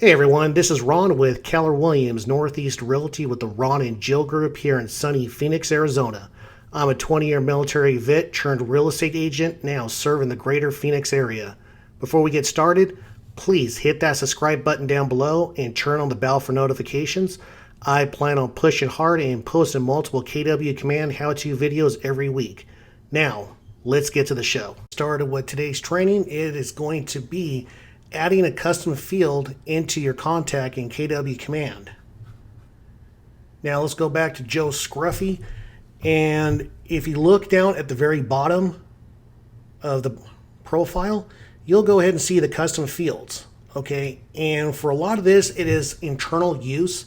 Hey everyone, this is Ron with Keller Williams Northeast Realty with the Ron and Jill Group here in sunny Phoenix, Arizona. I'm a 20-year military vet turned real estate agent now serving the greater Phoenix area. Before we get started, please hit that subscribe button down below and turn on the bell for notifications. I plan on pushing hard and posting multiple KW Command how-to videos every week. Now, let's get to the show. Started with today's training, it is going to be adding a custom field into your contact in KW Command. Now let's go back to Joe Scruffy, and if you look down at the very bottom of the profile, you'll go ahead and see the custom fields. Okay, and for a lot of this, it is internal use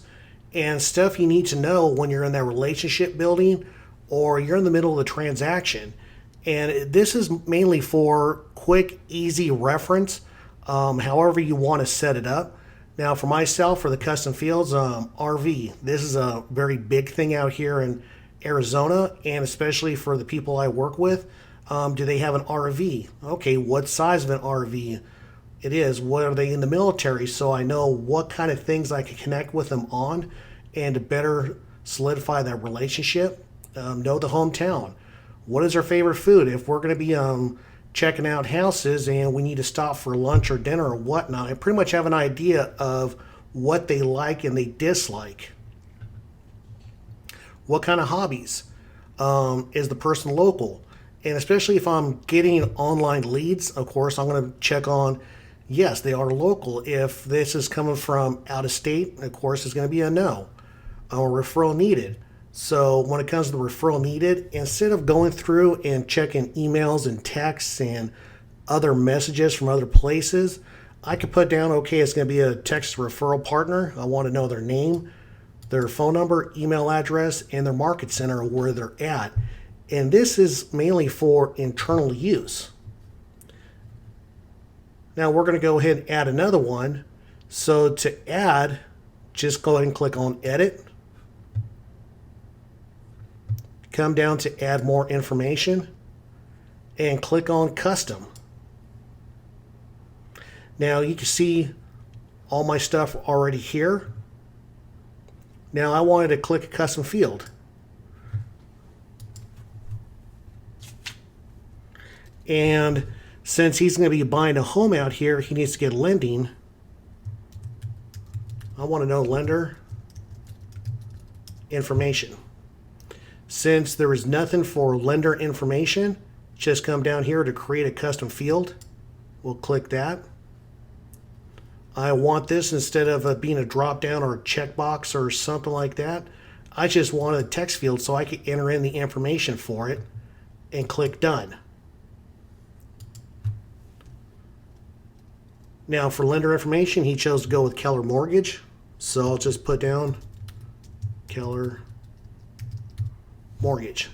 and stuff you need to know when you're in that relationship building or you're in the middle of the transaction. And this is mainly for quick, easy reference. However you want to set it up. Now for myself, for the custom fields, RV, this is a very big thing out here in Arizona, and especially for the people I work with. Do they have an RV? Okay, what size of an RV it is? What are they in the military? So I know what kind of things I can connect with them on and to better solidify that relationship. Know the hometown. What is their favorite food? If we're going to be checking out houses and we need to stop for lunch or dinner or whatnot, I pretty much have an idea of what they like and they dislike. What kind of hobbies? Is the person local? And especially if I'm getting online leads, of course, I'm going to check on, yes, they are local. If this is coming from out of state, of course, it's going to be a no. Or referral needed. So when it comes to the referral needed, instead of going through and checking emails and texts and other messages from other places, I could put down, okay, it's going to be a text referral partner. I want to know their name, their phone number, email address, and their market center where they're at. And this is mainly for internal use. Now we're going to go ahead and add another one. So to add, just go ahead and click on Edit. Come down to add more information and click on custom. Now you can see all my stuff already here. Now I wanted to click a custom field. And since he's going to be buying a home out here, he needs to get lending. I want to know lender information. Since there is nothing for lender information, just come down here to create a custom field. We'll click that. I want this instead of being a drop down or a checkbox or something like that. I just want a text field so I can enter in the information for it and click done. Now for lender information, he chose to go with Keller Mortgage. So I'll just put down Keller Mortgage.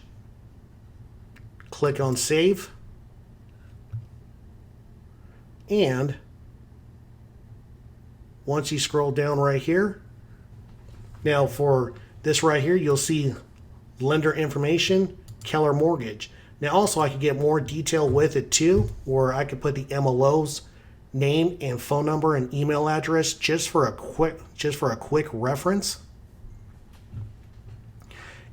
Click on save. And once you scroll down right here, now for this right here, you'll see lender information, Keller Mortgage. Now also I could get more detail with it too, where I could put the MLO's name and phone number and email address just for a quick reference.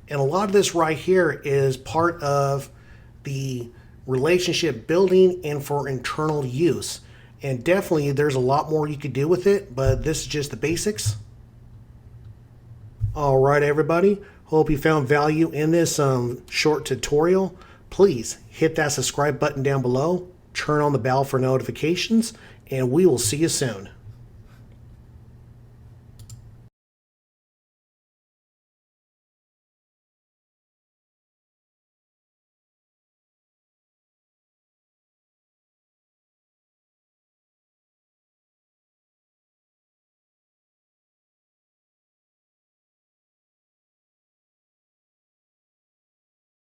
And a lot of this right here is part of the relationship building and for internal use. And definitely there's a lot more you could do with it, but this is just the basics. All right, everybody. Hope you found value in this short tutorial. Please hit that subscribe button down below, turn on the bell for notifications, and we will see you soon.